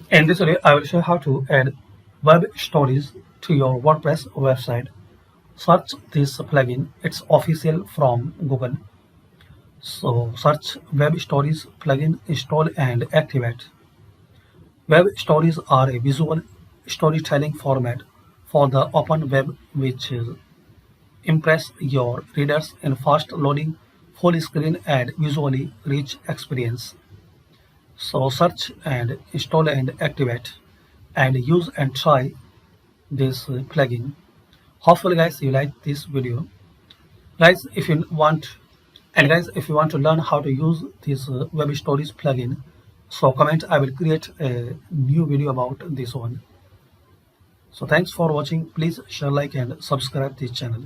In this video, I will show how to add web stories to your WordPress website. Search this plugin. It's official from Google. So search web stories plugin, install and activate. Web stories are a visual storytelling format for the open web which impress your readers in fast loading, full screen and visually rich experience. So search and install and activate and use and try this plugin. Hopefully guys you like this video. Guys if you want to learn how to use this web stories plugin, so comment. I will create a new video about this one. So thanks for watching. Please share, like and subscribe this channel.